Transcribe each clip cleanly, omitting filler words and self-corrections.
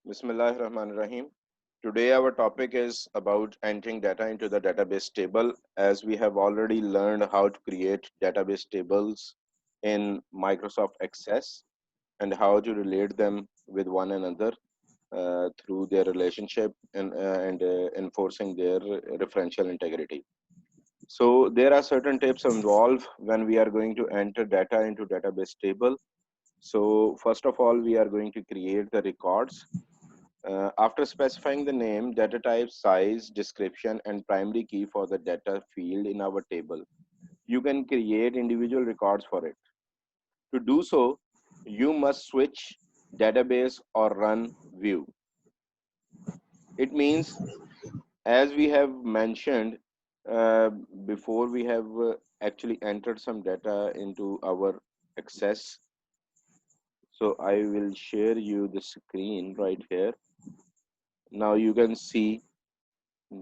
Bismillahirrahmanirrahim. Today our topic is about entering data into the database table, as we have already learned how to create database tables in Microsoft Access and how to relate them with one another through their relationship and enforcing their referential integrity. So there are certain tips involved when we are going to enter data into database table. So first of all, we are going to create the records. After specifying the name, data type, size, description, and primary key for the data field in our table, you can create individual records for it. To do so, you must switch database or run view. It means, as we have mentioned uh, before, we have actually entered some data into our access. So I will share you the screen right here. Now you can see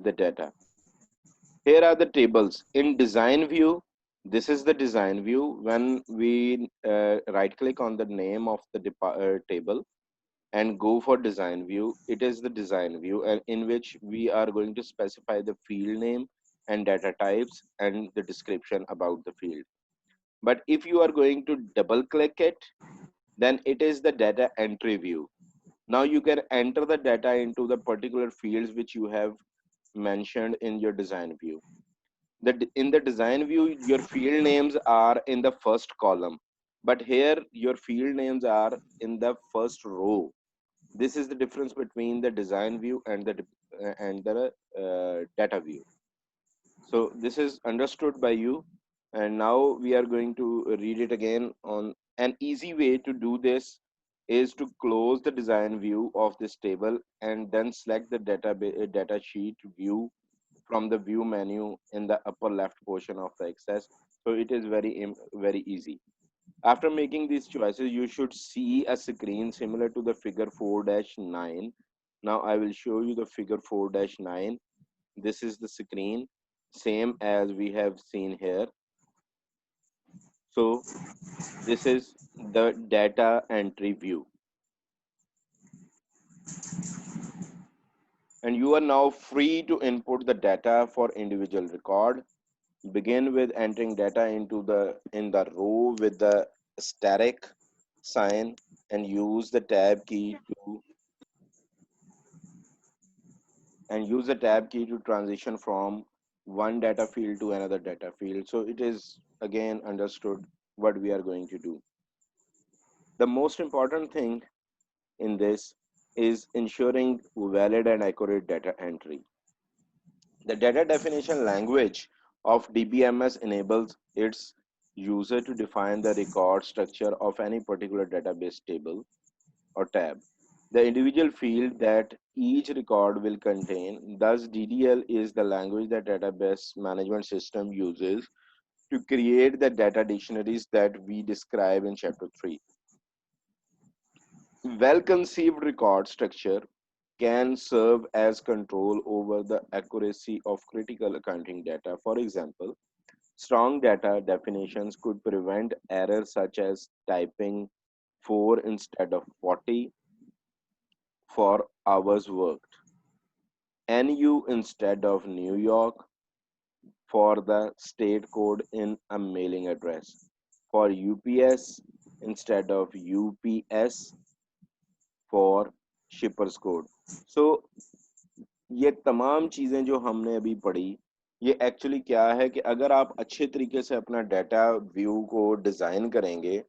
the data. Here are the tables in design view. This is the design view. When we right click on the name of the table and go for design view, it is the design view in which we are going to specify the field name and data types and the description about the field. But if you are going to double click it, then it is the data entry view. Now you can enter the data into the particular fields which you have mentioned in your design view. In the design view, your field names are in the first column, but here your field names are in the first row. This is the difference between the design view and the data view. So this is understood by you, and now we are going to read it again. On an easy way to do this is to close the design view of this table and then select the data sheet view from the view menu in the upper left portion of the access. So it is very easy. After making these choices, you should see a screen similar to the figure 4-9. Now I will show you the figure 4-9. This is the screen, same as we have seen here. So this is the data entry view. And you are now free to input the data for individual record. Begin with entering data in the row with the asterisk sign and use the tab key to transition from one data field to another data field. So it is again understood what we are going to do. The most important thing in this is ensuring valid and accurate data entry. The data definition language of DBMS enables its user to define the record structure of any particular database table or tab, the individual field that each record will contain. Thus, DDL is the language that database management system uses to create the data dictionaries that we describe in chapter 3. Well-conceived record structure can serve as control over the accuracy of critical accounting data. For example, strong data definitions could prevent errors such as typing 4 instead of 40 for hours worked, NU instead of New York for the state code in a mailing address, for UPS instead of UPS for shippers code. So ये तमाम चीज़ें जो हमने अभी पढ़ी, ये actually क्या है कि अगर आप अच्छे तरीके से अपना डाटा व्यू को डिज़ाइन करेंगे,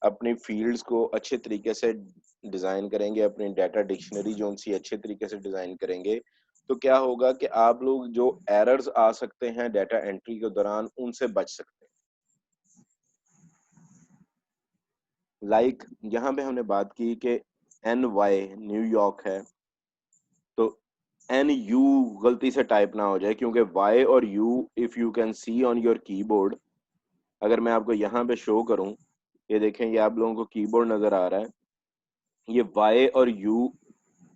अपनी फील्ड्स को अच्छे तरीके से डिज़ाइन करेंगे, अपनी डाटा डिक्शनरी जो सी अच्छे तरीके से डिज़ाइन करेंगे, तो क्या होगा कि आप लोग जो एरर्स आ सकते हैं डाटा एंट्री के दौरान, उनसे बच सकते हैं। लाइक यहाँ पे हमने बात की कि NY न्यूयॉर्क है, तो NU गलती से टाइप ना हो जाए, क्योंकि Y और U if you can see on your keyboard, अगर मैं आपको यहाँ पे शो करूं, ये देखें, ये आप लोगों को कीबोर्ड नजर आ रहा है, ये Y और U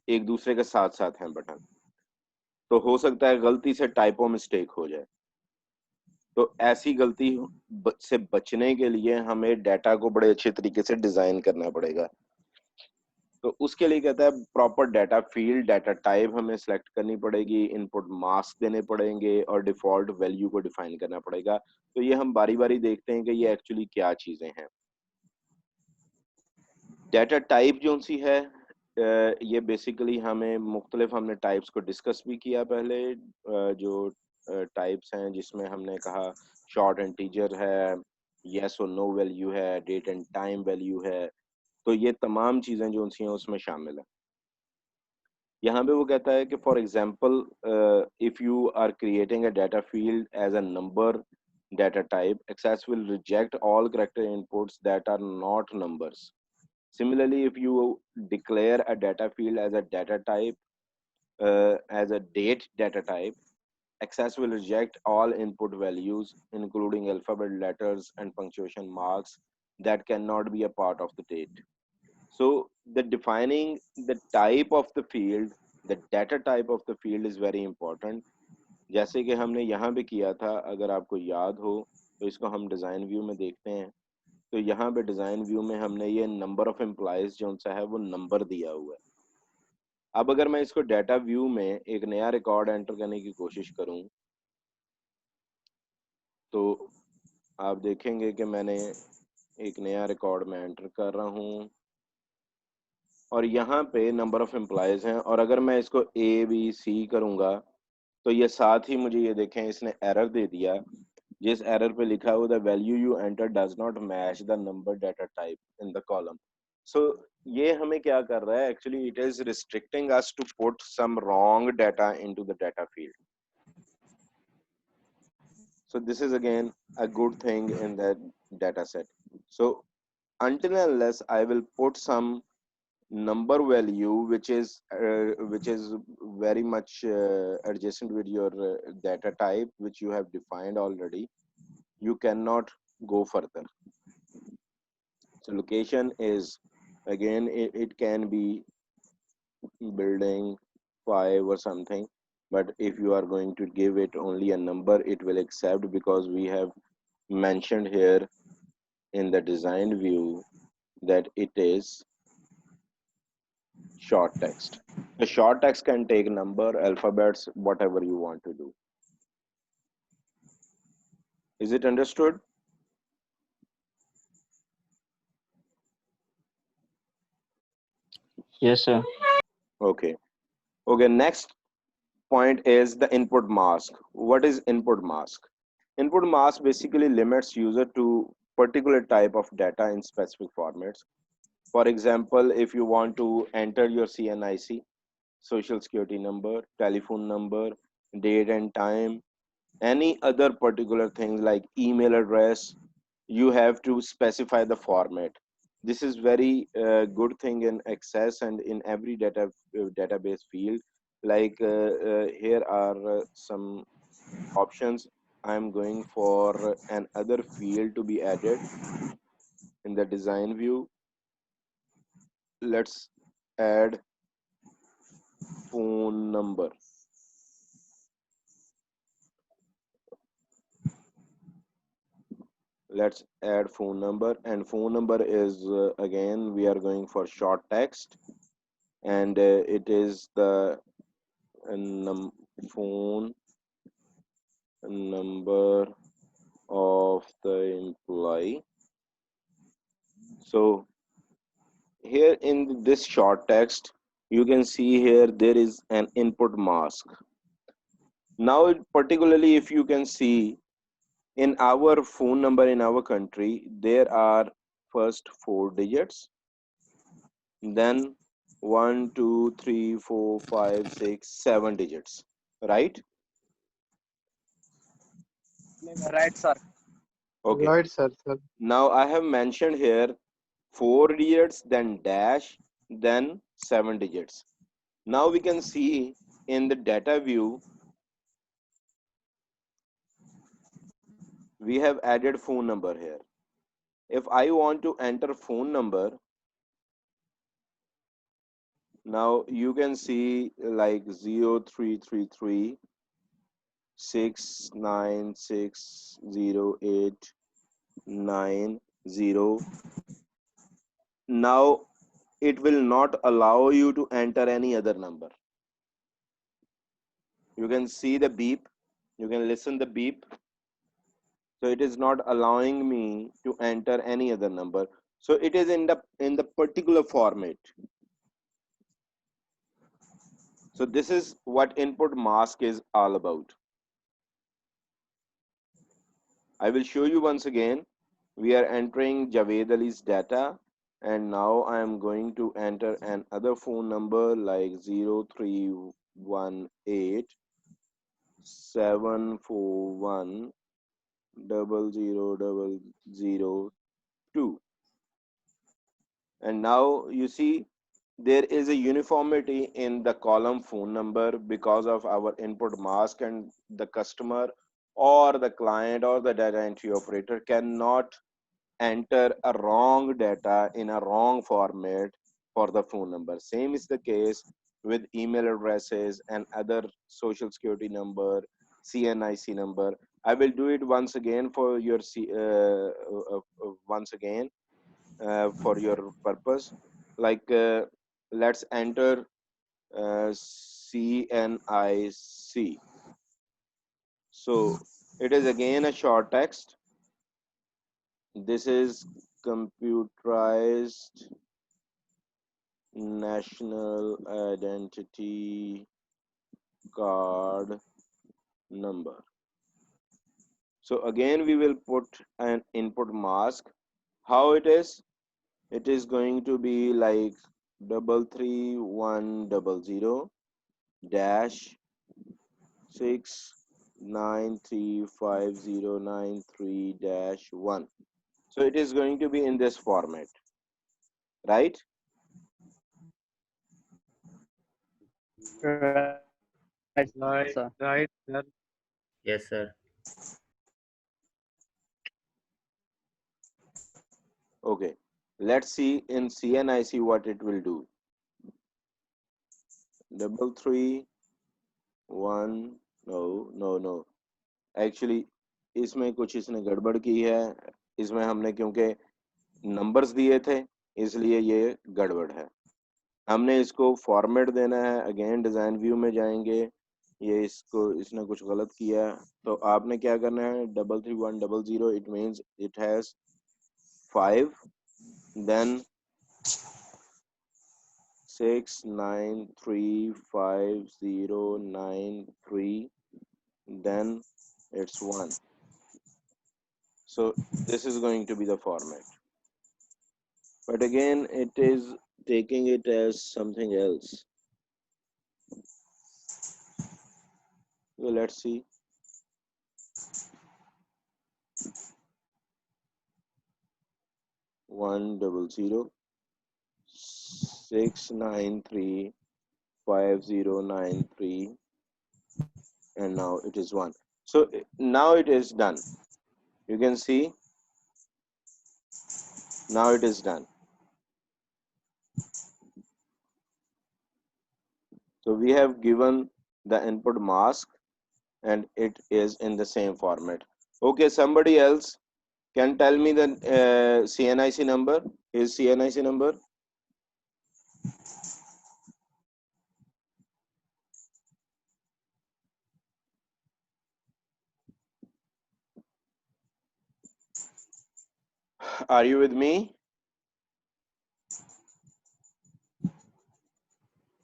एक दूसरे के साथ साथ हैं बटन, तो हो सकता है गलती से टाइपो मिस्टेक हो जाए। तो ऐसी गलती से बचने के लिए हमें डाटा को बड़े अच्छे तरीके से डिजाइन करना पड़ेगा। तो उसके लिए कहता है proper data field, data type हमें सेलेक्ट करनी पड़ेगी, इनपुट मास्क देने पड़ेंगे और डिफॉल्ट वैल्यू को डिफाइन करना पड़ेगा। तो ये हम बारी बारी देखते हैं कि ये एक्चुअली क्या चीजें हैं। डाटा टाइप जो सी है, ये बेसिकली हमें मुख्तलिफ, हमने टाइप्स को डिस्कस भी किया पहले। जो टाइप्स हैं जिसमें हमने कहा शॉर्ट इंटीजर है, यस और नो वैल्यू है, डेट एंड टाइम वैल्यू है। तो ये तमाम चीज़ें जो सी हैं उसमें शामिल है। यहाँ पे वो कहता है कि for example if you are creating a data field as a number data type, Access will reject all character inputs that are not numbers. Similarly, if you declare a data field as a data type, as a date data type, Access will reject all input values, including alphabet letters and punctuation marks that cannot be a part of the date. So, the defining the type of the field, the data type of the field is very important. जैसे कि हमने यहाँ पे किया था, अगर आपको याद हो तो इसको हम डिज़ाइन व्यू में देखते हैं। तो यहाँ पे डिजाइन व्यू में हमने ये नंबर ऑफ एम्प्लॉयज जो सा है वो नंबर दिया हुआ है। अब अगर मैं इसको डाटा व्यू में एक नया रिकॉर्ड एंटर करने की कोशिश करूं तो आप देखेंगे कि मैंने एक नया रिकॉर्ड में एंटर कर रहा हूं और यहाँ पे नंबर ऑफ एम्प्लॉयज हैं, और अगर मैं इसको ABC करूंगा तो ये साथ ही मुझे ये देखें इसने एरर दे दिया, जिस एरर पे लिखा हुआ the value you enter does not match the number data type in the column. So ये हमें क्या कर रहा है, actually it is restricting us to put some wrong data into the data field. So this is again a good thing in that data set. So until and unless I will put some number value which is very much adjacent with your data type which you have defined already, you cannot go further. So location is again it can be building 5 or something, but if you are going to give it only a number it will accept, because we have mentioned here in the design view that it is short text. The short text can take number, alphabets, whatever you want to do. Is it understood? Yes, sir. Okay. Okay, next point is the input mask. What is input mask? Input mask basically limits user to particular type of data in specific formats. For example, if you want to enter your CNIC, social security number, telephone number, date and time, any other particular things like email address, you have to specify the format. This is very good thing in Access and in every database field. Like here are some options. I'm going for an other field to be added in the design view. Let's add phone number. Let's add phone number, and phone number is again we are going for short text, and it is the phone number of the employee. So here in this short text you can see here there is an input mask. Now particularly if you can see in our phone number in our country there are first 4 digits, then 1 2 3 4 5 6 7 digits, right? Right, sir. Okay, Right, sir. Sir. now I have mentioned here 4 digits, then dash, then 7 digits. Now we can see in the data view we have added phone number here. If I want to enter phone number, now you can see like 0333 6960890. Now it will not allow you to enter any other number. You can see the beep, you can listen the beep. So it is not allowing me to enter any other number. So it is in the particular format. So this is what input mask is all about. I will show you once again. We are entering Javed Ali's data, and now I am going to enter another phone number like 0318 741 00002. And now you see there is a uniformity in the column phone number because of our input mask, and the customer or the client or the data entry operator cannot enter a wrong data in a wrong format for the phone number. Same is the case with email addresses and other social security number, CNIC number. I will do it once again for your once again for your purpose. Like let's enter CNIC. So it is again a short text. This is computerized national identity card number. So again we will put an input mask. How it is? It is going to be like 33100 dash 6935093 dash 1. So it is going to be in this format, right? Right, Right, sir. right, sir. Yes, sir. Okay, let's see in CNIC what it will do. 331 no actually इसमें कुछ इसने गड़बड़ की है. इसमें हमने क्योंकि numbers दिए थे इसलिए ये गड़बड़ है. हमने इसको फॉर्मेट देना है. अगेन डिजाइन व्यू में जाएंगे. ये इसने कुछ गलत किया. तो आपने क्या करना है? 33100. It means it has 5 then 6935093 then it's 1. So this is going to be the format, but again it is taking it as something else. So let's see. One double zero 6935093 and now it is 1. So now it is done. You can see now it is done. So we have given the input mask and it is in the same format. Okay, somebody else can tell me the CNIC number. Is CNIC number? Are you with me?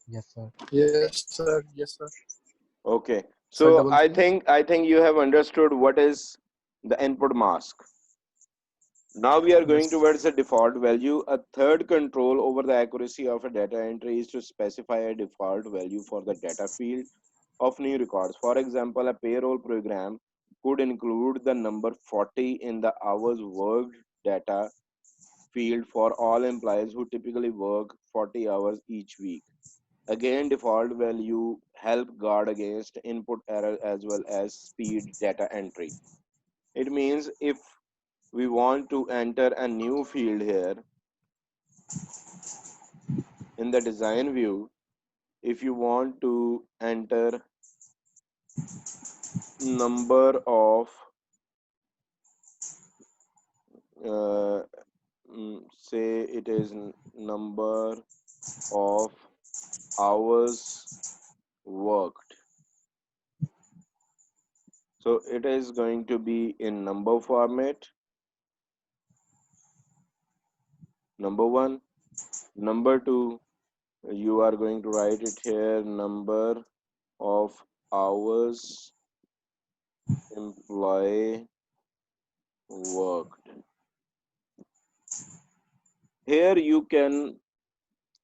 Yes, sir. Yes, sir. Yes, sir. Okay. Sir, So double I three. think you have understood what is the input mask. Now we are going Yes. towards the default value. A third control over the accuracy of a data entry is to specify a default value for the data field of new records. For example, a payroll program could include the number 40 in the hours worked data field for all employees who typically work 40 hours each week. Again, default value help guard against input error as well as speed data entry. It means if we want to enter a new field here in the design view, if you want to enter number of say it is number of hours worked. So it is going to be in number format, number one. Number two, you are going to write it here, number of hours employee worked. Here you can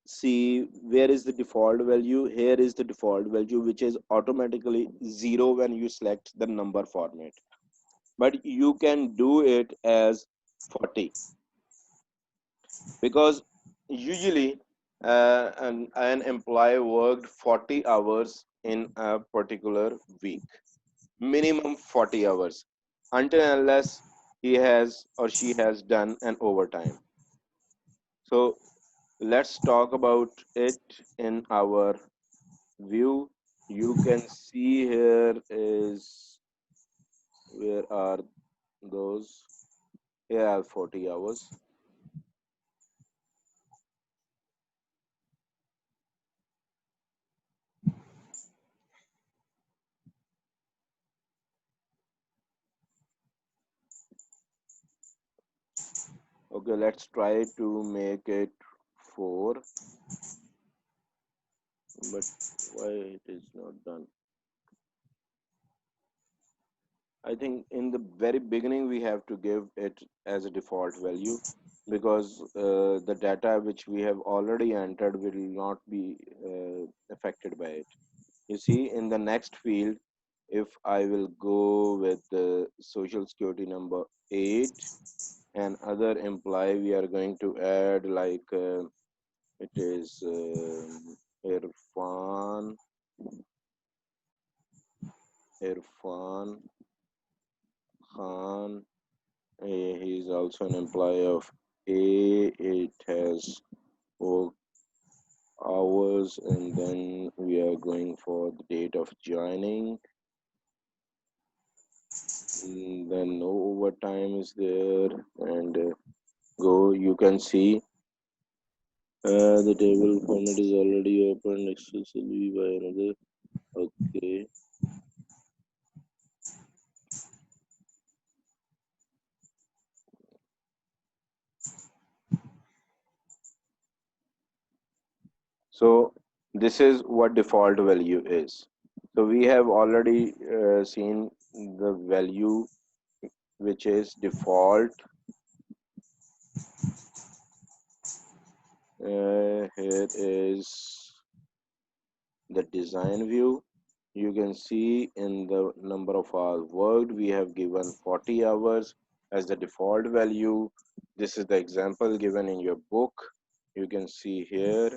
see where is the default value. Here is the default value, which is automatically 0 when you select the number format. But you can do it as 40, because usually an employee worked 40 hours in a particular week, minimum 40 hours, until and unless he has or she has done an overtime. So let's talk about it in our view. You can see here is, where are those? Here are 40 hours. Okay, let's try to make it 4, but why it is not done? I think in the very beginning we have to give it as a default value, because the data which we have already entered will not be affected by it. You see, in the next field, if I will go with the social security number 8 and other employee, we are going to add like it is Irfan, Irfan Khan. He is also an employee of A. It has work hours, and then we are going for the date of joining. Then no overtime is there, and go. You can see the table format is already opened exclusively by another. Okay. So this is what default value is. So we have already seen the value which is default. Here is the design view. You can see in the number of hours worked, we have given 40 hours as the default value. This is the example given in your book. You can see here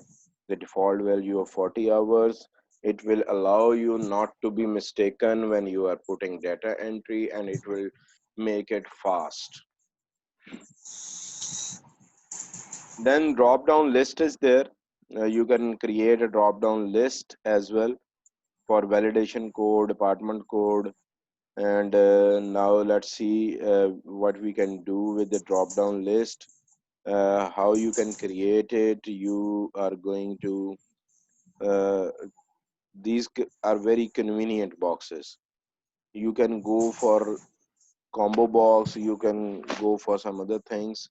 the default value of 40 hours. It will allow you not to be mistaken when you are putting data entry, and it will make it fast. Then drop down list is there. You can create a drop down list as well for validation code, department code. And now let's see what we can do with the drop down list. How you can create it. You are going to uh, these are very convenient boxes. You can go for combo box, you can go for some other things.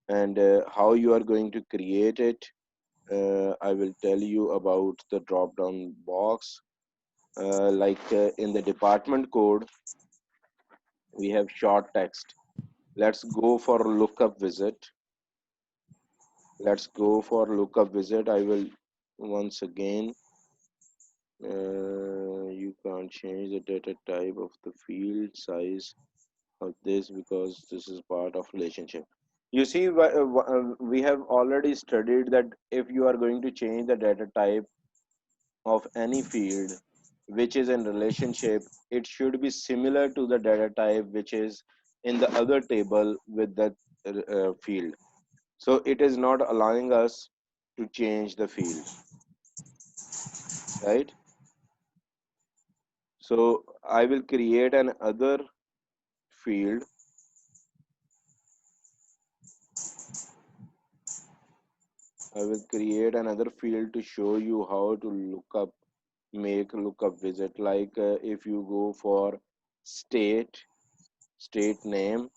And how you are going to create it, I will tell you about the drop down box. In the department code, we have short text. Let's go for lookup visit. Let's go for lookup visit. I will once again, you can't change the data type of the field size of this, because this is part of relationship. You see, we have already studied that if you are going to change the data type of any field which is in relationship, it should be similar to the data type which is in the other table with that field. So it is not allowing us to change the field, right? So I will create an other field. I will create another field to show you how to look up, make lookup visit. Like if you go for state name,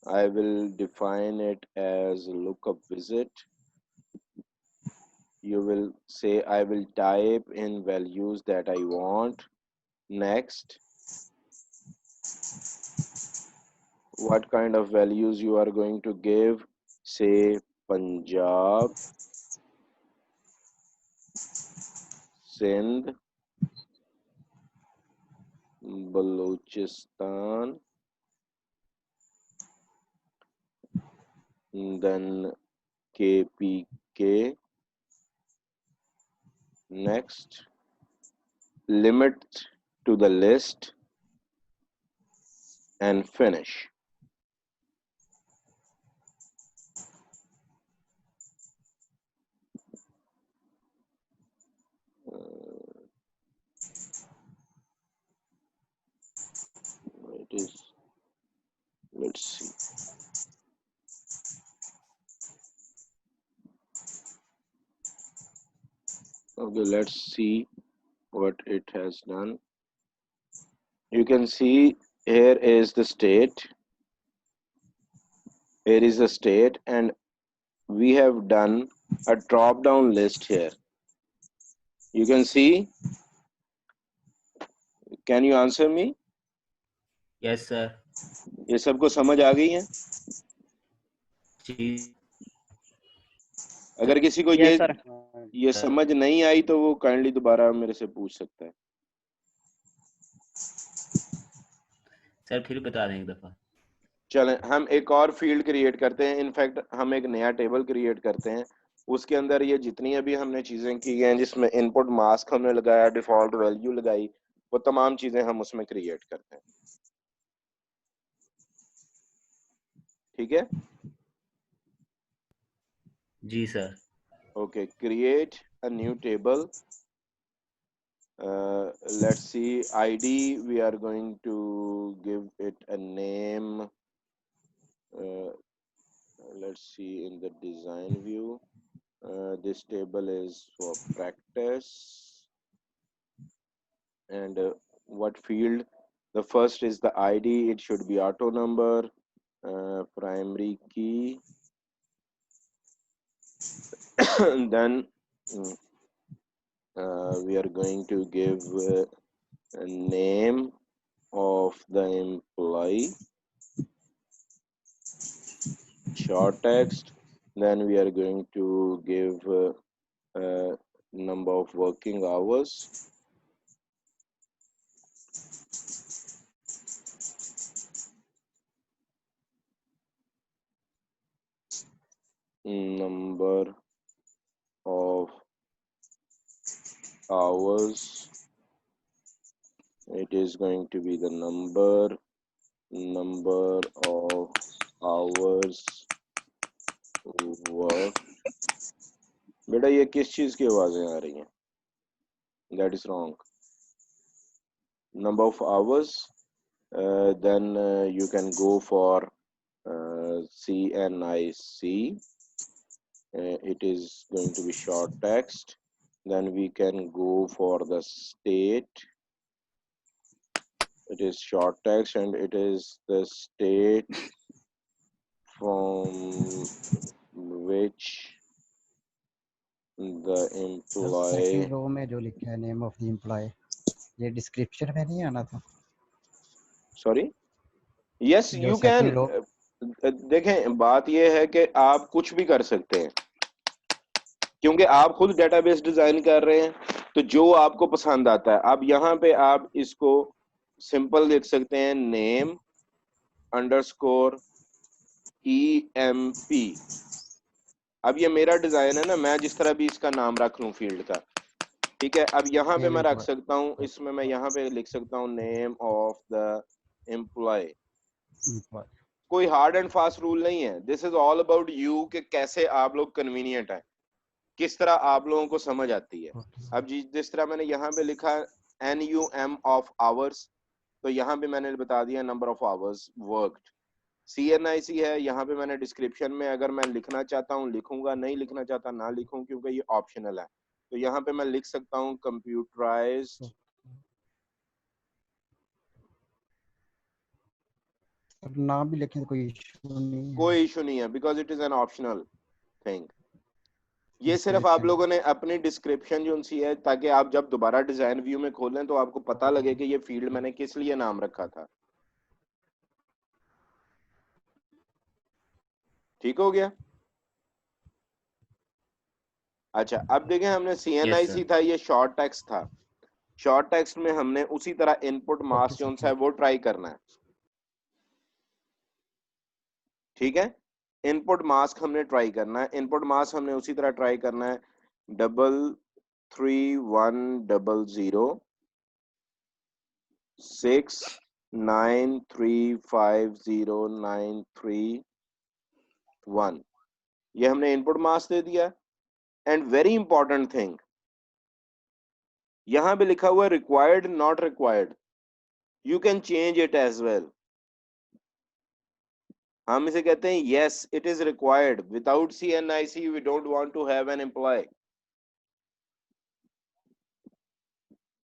I will define it as lookup visit. You will say I will type in values that I want. Next, what kind of values you are going to give? Say Punjab, Sindh, Balochistan, then KPK. Next, limit to the list and finish. It is, let's see. Okay, let's see what it has done. You can see here is the state. Here is the state, and we have done a drop down list here. You can see. Can you answer me? Yes, sir. ये सबको समझ आ गई है? जी अगर किसी को Yes, sir. ये समझ नहीं आई तो वो काइंडली दोबारा मेरे से पूछ सकता है. सर फिर बता दें एक दफा. चलें, हम एक और फील्ड क्रिएट करते हैं. इनफैक्ट हम एक नया टेबल क्रिएट करते हैं. उसके अंदर ये जितनी अभी हमने चीजें की हैं, जिसमें इनपुट मास्क हमने लगाया, डिफॉल्ट वैल्यू लगाई, वो तमाम चीजें हम उसमें क्रिएट करते हैं. ठीक है? जी sir. Okay, create a new table. Let's see, ID, we are going to give it a name. Let's see in the design view. This table is for practice. And what field? The first is the ID. It should be auto number, primary key. Then we are going to give a name of the employee, short text. Then we are going to give number of working hours. Number of hours. It is going to be the number of hours work. बेटा ये किस चीज की आवाजें आ रही हैं? That is wrong. Number of hours. Then you can go for CNIC. It is going to be short text. Then we can go for the state. It is short text, and it is the state from which the employee. Second row में जो लिखा है name of the employee, ये description में नहीं आना था? Sorry? Yes, जो you can. second row, देखें, बात ये है कि आप कुछ भी कर सकते हैं, क्योंकि आप खुद डेटाबेस डिजाइन कर रहे हैं, तो जो आपको पसंद आता है. अब यहाँ पे आप इसको सिंपल लिख सकते हैं, नेम अंडरस्कोर EMP. अब ये मेरा डिजाइन है ना, मैं जिस तरह भी इसका नाम रख लूं फील्ड का, ठीक है. अब यहाँ पे मैं रख सकता हूँ, इसमें मैं यहाँ पे लिख सकता हूँ नेम ऑफ द एम्प्लॉय. कोई हार्ड एंड फास्ट रूल नहीं है. This is all about you कि कैसे आप लोग कन्वीनियंट है, किस तरह आप लोगों को समझ आती है. अब जिस तरह मैंने यहाँ पे लिखा NUM ऑफ आवर्स, तो यहाँ पे मैंने बता दिया number of hours worked. CNIC है, यहाँ पे मैंने डिस्क्रिप्शन में अगर मैं लिखना चाहता हूँ लिखूंगा, नहीं लिखना चाहता ना लिखूं, क्योंकि ये ऑप्शनल है। तो यहाँ पे मैं लिख सकता हूँ कंप्यूटराइज्ड, नाम भी लिखें तो कोई इशू नहीं है। कोई इशू नहीं है, because it is an optional thing. ये सिर्फ आप डिस्क्रिप्शन लोगों ने अपनी डिस्क्रिप्शन जो सी है, ताकि आप जब दोबारा डिजाइन व्यू में खोलें तो आपको पता लगे कि ये फील्ड मैंने किस लिए नाम रखा था। ठीक हो गया? अच्छा, अब देखें, हमने यस CNIC सर। था, ये शॉर्ट टेक्स्ट था। शॉर्ट टेक्स्ट में हमने उसी तरह इनपुट ओके मास्क जो है वो ट्राई करना है। ठीक है, इनपुट मास्क हमने ट्राई करना है। इनपुट मास्क हमने उसी तरह ट्राई करना है, 33100693509331, ये हमने इनपुट मास्क दे दिया। एंड वेरी इंपॉर्टेंट थिंग, यहां पे लिखा हुआ है required not required, you can change it as well. हम इसे कहते हैं yes it is required, without CNIC we don't want to have an employee.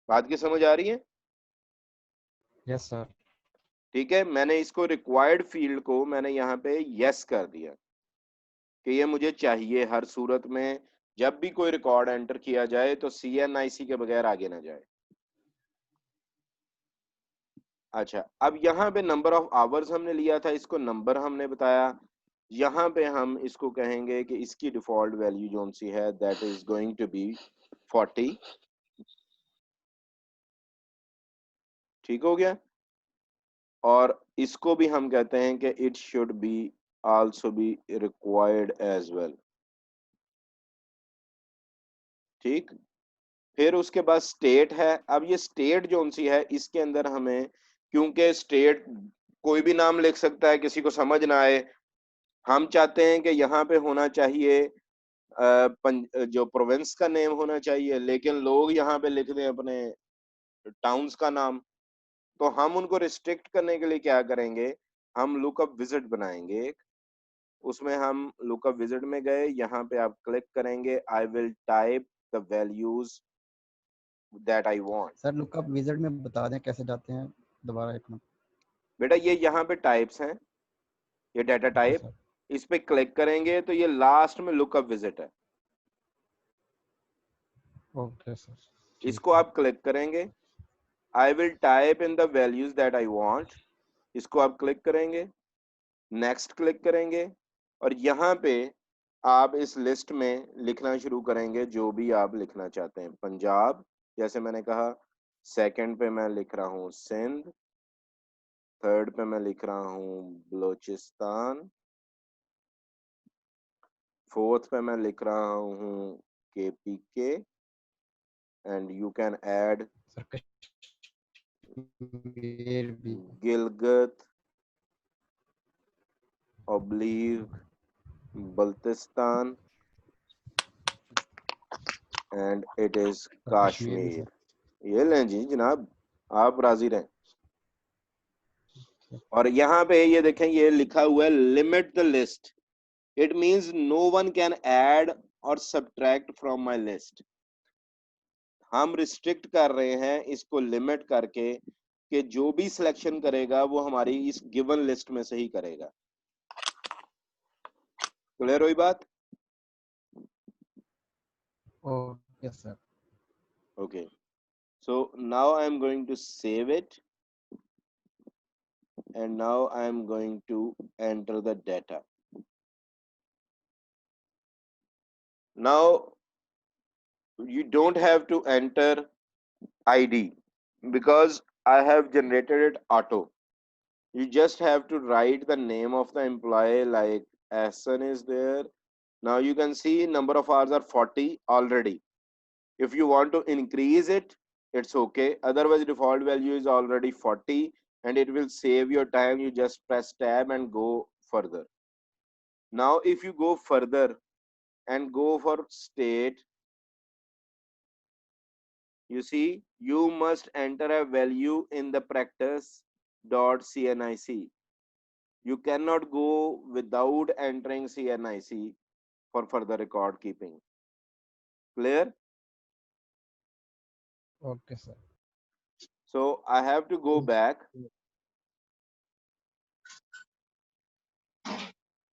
बात की समझ आ रही है? Yes sir. ठीक है, मैंने इसको रिक्वायर्ड फील्ड को मैंने यहाँ पे यस कर दिया कि ये मुझे चाहिए हर सूरत में, जब भी कोई रिकॉर्ड एंटर किया जाए तो CNIC के बगैर आगे ना जाए। अच्छा, अब यहाँ पे नंबर ऑफ आवर्स हमने लिया था, इसको नंबर हमने बताया। यहाँ पे हम इसको कहेंगे कि इसकी डिफॉल्ट वैल्यू जो सी है that is going to be 40। ठीक हो गया? और इसको भी हम कहते हैं कि it should be also be required as well. ठीक, फिर उसके बाद स्टेट है। अब ये स्टेट जो सी है इसके अंदर हमें, क्योंकि स्टेट कोई भी नाम लिख सकता है, किसी को समझ ना आए, हम चाहते हैं कि यहाँ पे होना चाहिए जो प्रोविंस का नेम होना चाहिए, लेकिन लोग यहाँ पे लिख दें अपने टाउन्स का नाम। तो हम उनको रिस्ट्रिक्ट करने के लिए क्या करेंगे, हम लुकअप विजिट बनाएंगे एक। उसमें हम लुकअप विजिट में गए, यहाँ पे आप क्लिक करेंगे, I will type the values that I want. Sir lookup wizard में बता दें कैसे जाते हैं, दोबारा एक मिनट। बेटा ये यहाँ पे टाइप्स हैं, ये डाटा ओके टाइप, सर। इस पे क्लिक करेंगे तो ये लास्ट में लुकअप विजिट है, ओके सर ठीक इसको है। आप क्लिक करेंगे। I will type in the values that I want, इसको आप क्लिक करेंगे, नेक्स्ट क्लिक करेंगे, और यहाँ पे आप इस लिस्ट में लिखना शुरू करेंगे जो भी आप लिखना चाहते हैं। पंजाब जैसे मैंने कहा, सेकंड पे मैं लिख रहा हूँ सिंध, थर्ड पे मैं लिख रहा हूँ बलोचिस्तान, फोर्थ पे मैं लिख रहा हूँ KPK, and you can add sir Kashmir भी। Gilgit oblique Baltistan, and it is sir Kashmir भी कश्मीर। सर। ये लें जी जनाब, आप राजी रहें। और यहाँ पे ये देखें, ये लिखा हुआ है limit the list, it means no one can add और सब्ट्रैक्ट फ्रॉम माय लिस्ट। हम रिस्ट्रिक्ट कर रहे हैं इसको लिमिट करके कि जो भी सिलेक्शन करेगा वो हमारी इस गिवन लिस्ट में से ही करेगा। क्लियर हुई बात? Okay sir. Okay, so now I'm going to save it, and now I'm going to enter the data. Now you don't have to enter ID because I have generated it auto. You just have to write the name of the employee, like Asan is there. Now you can see number of hours are 40 already. If you want to increase it, it's okay. Otherwise, default value is already 40 and it will save your time. You just press tab and go further. Now, if you go further and go for state, you see, you must enter a value in the practice.cnic. You cannot go without entering CNIC for further record keeping. Clear? Okay, sir. So I have to go back,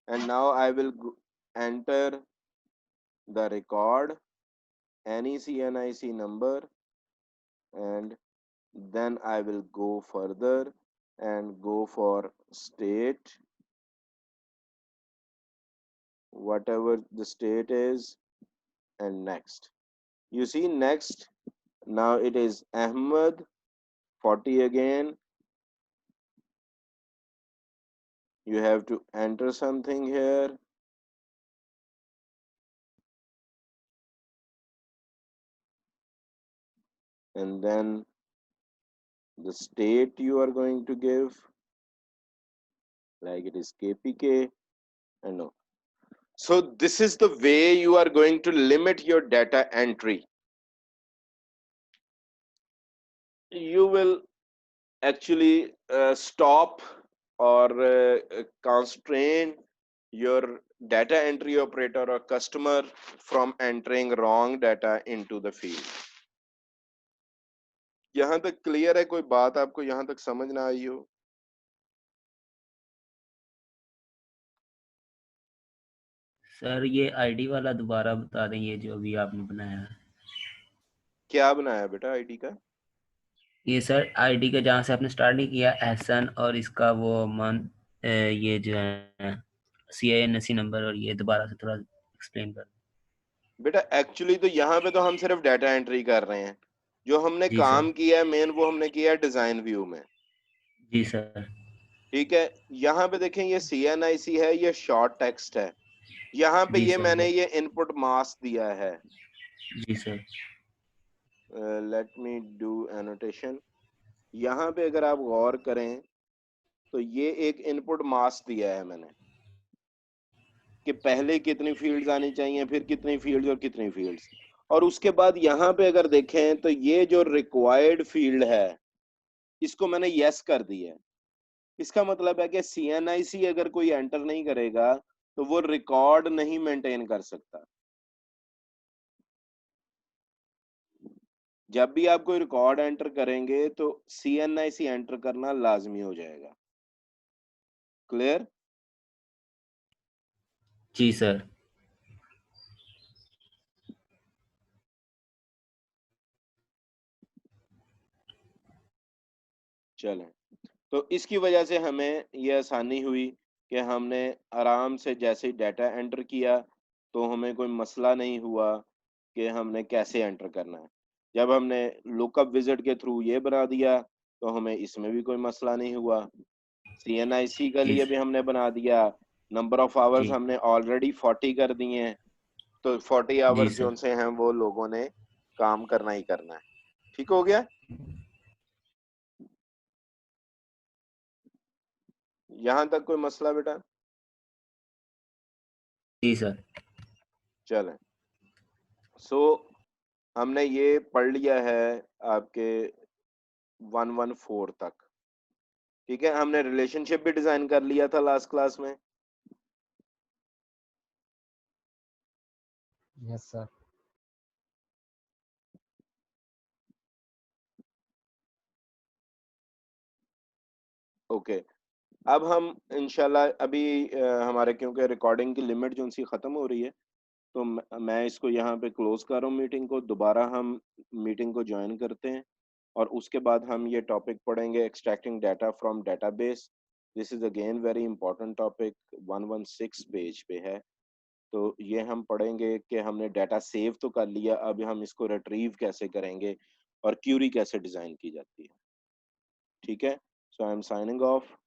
and now I will enter the record, any CNIC number, and then I will go further and go for state, whatever the state is, and next. You see, next, now it is Ahmed 40 again. You have to enter something here. And then the state you are going to give, like it is KPK, and no. So this is the way you are going to limit your data entry. You will actually stop or constrain your data entry operator or customer from entering wrong data into the field. यहाँ तक clear है? कोई बात आपको यहाँ तक समझ ना आई हो? सर ये आईडी वाला दोबारा बता दें, ये जो अभी आपने बनाया है। क्या बनाया बेटा आईडी का? ये सर आईडी का जहाँ से आपने स्टार्ट नहीं किया, एहसन, और इसका वो मंथ, ये जो है CINC नंबर, और ये दोबारा से थोड़ा एक्सप्लेन कर। बेटा एक्चुअली तो यहाँ पे तो हम सिर्फ डाटा एंट्री कर रहे हैं। जो हमने जी काम सर। किया है मेन, वो हमने किया है डिजाइन व्यू में। जी सर। ठीक है, यहाँ पे देखें ये CNIC है, ये शॉर्ट टेक्स्ट है। यहाँ पे जी ये सर। मैंने ये इनपुट मास्क दिया है। जी sir. Let me do annotation. यहाँ पे अगर आप गौर करें तो ये एक इनपुट मास्क दिया है मैंने, कि पहले कितनी फील्ड्स आनी चाहिए, फिर कितनी फील्ड्स और कितनी फील्ड्स, और उसके बाद यहाँ पे अगर देखें तो ये जो रिक्वायर्ड फील्ड है इसको मैंने यस कर दिया है। इसका मतलब है कि CNIC अगर कोई एंटर नहीं करेगा तो वो रिकॉर्ड नहीं मेंटेन कर सकता। जब भी आप कोई रिकॉर्ड एंटर करेंगे तो CNIC एंटर करना लाजमी हो जाएगा। क्लियर? जी सर। चलें, तो इसकी वजह से हमें ये आसानी हुई कि हमने आराम से जैसे ही डाटा एंटर किया तो हमें कोई मसला नहीं हुआ कि हमने कैसे एंटर करना है। जब हमने लुकअप विजिट के थ्रू ये बना दिया तो हमें इसमें भी कोई मसला नहीं हुआ। CNIC के जी लिए भी हमने बना दिया। नंबर ऑफ आवर्स जी। हमने ऑलरेडी 40 कर दिए हैं, तो 40 जी आवर्स जो सर। उनसे हैं वो लोगों ने काम करना ही करना है। ठीक हो गया? यहाँ तक कोई मसला बेटा? जी सर। चलें, सो हमने ये पढ़ लिया है आपके 114 तक। ठीक है, हमने रिलेशनशिप भी डिजाइन कर लिया था लास्ट क्लास में। Yes, sir. ओके, अब हम इंशाल्लाह अभी हमारे क्योंकि रिकॉर्डिंग की लिमिट जो उनसी ख़त्म हो रही है तो मैं इसको यहाँ पे क्लोज कर रहा हूँ मीटिंग को। दोबारा हम मीटिंग को ज्वाइन करते हैं और उसके बाद हम ये टॉपिक पढ़ेंगे, extracting data from database. This is again very important topic, 116 page पे है। तो ये हम पढ़ेंगे कि हमने डाटा सेव तो कर लिया, अब हम इसको रिट्रीव कैसे करेंगे और क्यूरी कैसे डिजाइन की जाती है। ठीक है, सो आई एम साइनिंग ऑफ।